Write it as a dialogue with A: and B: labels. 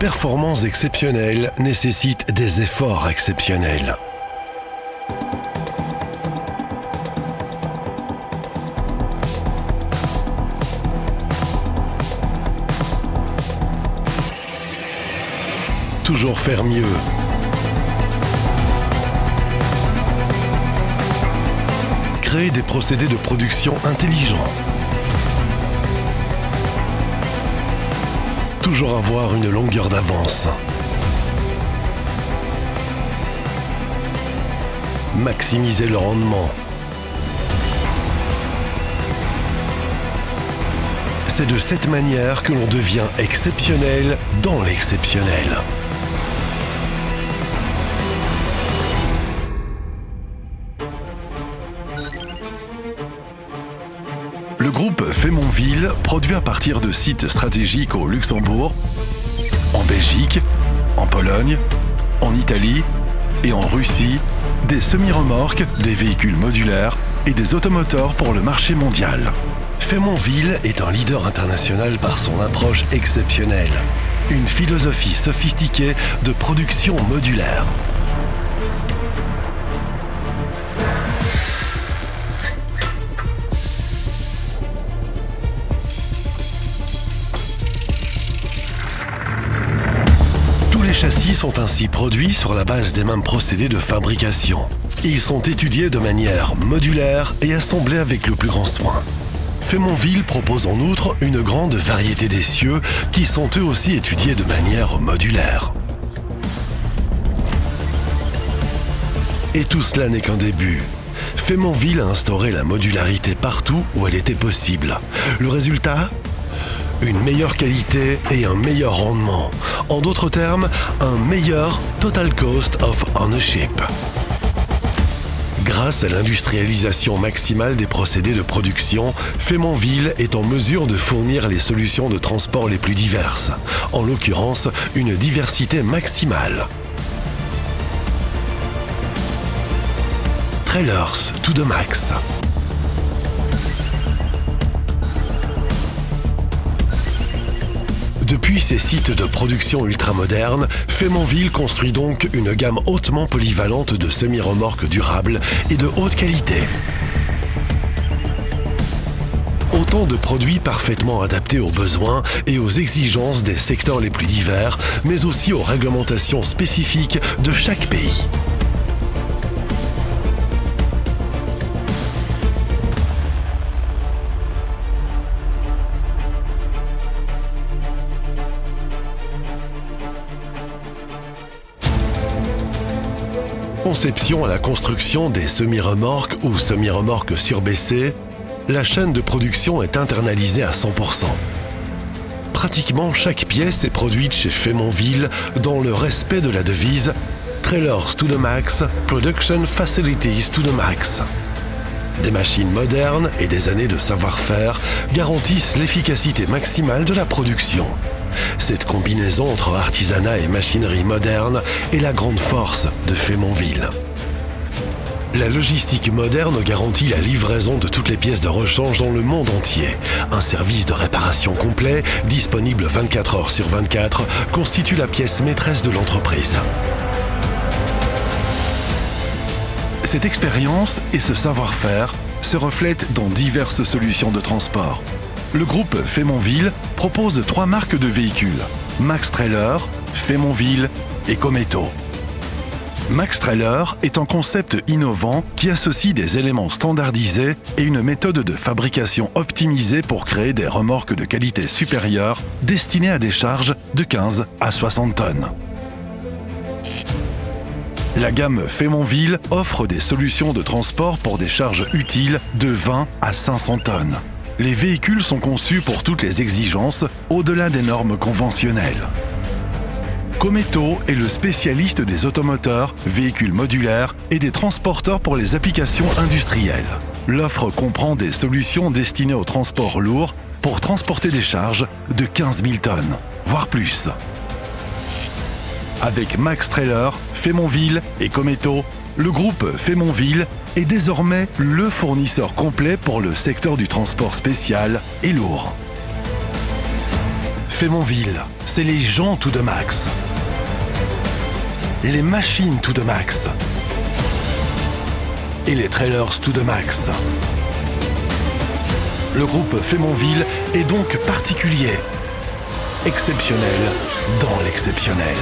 A: performances exceptionnelles nécessitent des efforts exceptionnels. Toujours faire mieux. Créer des procédés de production intelligents. Toujours avoir une longueur d'avance. Maximiser le rendement. C'est de cette manière que l'on devient exceptionnel dans l'exceptionnel. Le groupe Faimonville produit à partir de sites stratégiques au Luxembourg, en Belgique, en Pologne, en Italie et en Russie des semi-remorques, des véhicules modulaires et des automoteurs pour le marché mondial. Faimonville est un leader international par son approche exceptionnelle, une philosophie sophistiquée de production modulaire. Les châssis sont ainsi produits sur la base des mêmes procédés de fabrication. Ils sont étudiés de manière modulaire et assemblés avec le plus grand soin. Faimonville propose en outre une grande variété d'essieux qui sont eux aussi étudiés de manière modulaire. Et tout cela n'est qu'un début. Faimonville a instauré la modularité partout où elle était possible. Le résultat ? Une meilleure qualité et un meilleur rendement. En d'autres termes, un meilleur total cost of ownership. Grâce à l'industrialisation maximale des procédés de production, Faimonville est en mesure de fournir les solutions de transport les plus diverses, en l'occurrence une diversité maximale. Trailers to the max. Depuis ces sites de production ultramodernes, Faimonville construit donc une gamme hautement polyvalente de semi-remorques durables et de haute qualité. Autant de produits parfaitement adaptés aux besoins et aux exigences des secteurs les plus divers, mais aussi aux réglementations spécifiques de chaque pays. Conception à la construction des semi-remorques ou semi-remorques surbaissées, la chaîne de production est internalisée à 100%. Pratiquement chaque pièce est produite chez Faimonville dans le respect de la devise « Trailers to the max, production facilities to the max ». Des machines modernes et des années de savoir-faire garantissent l'efficacité maximale de la production. Cette combinaison entre artisanat et machinerie moderne est la grande force de Faimonville. La logistique moderne garantit la livraison de toutes les pièces de rechange dans le monde entier. Un service de réparation complet, disponible 24 heures sur 24, constitue la pièce maîtresse de l'entreprise. Cette expérience et ce savoir-faire se reflètent dans diverses solutions de transport. Le groupe Faimonville propose 3 marques de véhicules, Max Trailer, Faimonville et Cometo. Max Trailer est un concept innovant qui associe des éléments standardisés et une méthode de fabrication optimisée pour créer des remorques de qualité supérieure destinées à des charges de 15 à 60 tonnes. La gamme Faimonville offre des solutions de transport pour des charges utiles de 20 à 500 tonnes. Les véhicules sont conçus pour toutes les exigences, au-delà des normes conventionnelles. Cometo est le spécialiste des automoteurs, véhicules modulaires et des transporteurs pour les applications industrielles. L'offre comprend des solutions destinées au transport lourd pour transporter des charges de 15 000 tonnes, voire plus. Avec Max Trailer, Faimonville et Cometo, le groupe Faimonville est désormais le fournisseur complet pour le secteur du transport spécial et lourd.
B: Faymonville, c'est les gens tout de max. Les machines tout de max. Et les trailers tout de max. Le groupe Faymonville est donc particulier. Exceptionnel dans l'exceptionnel.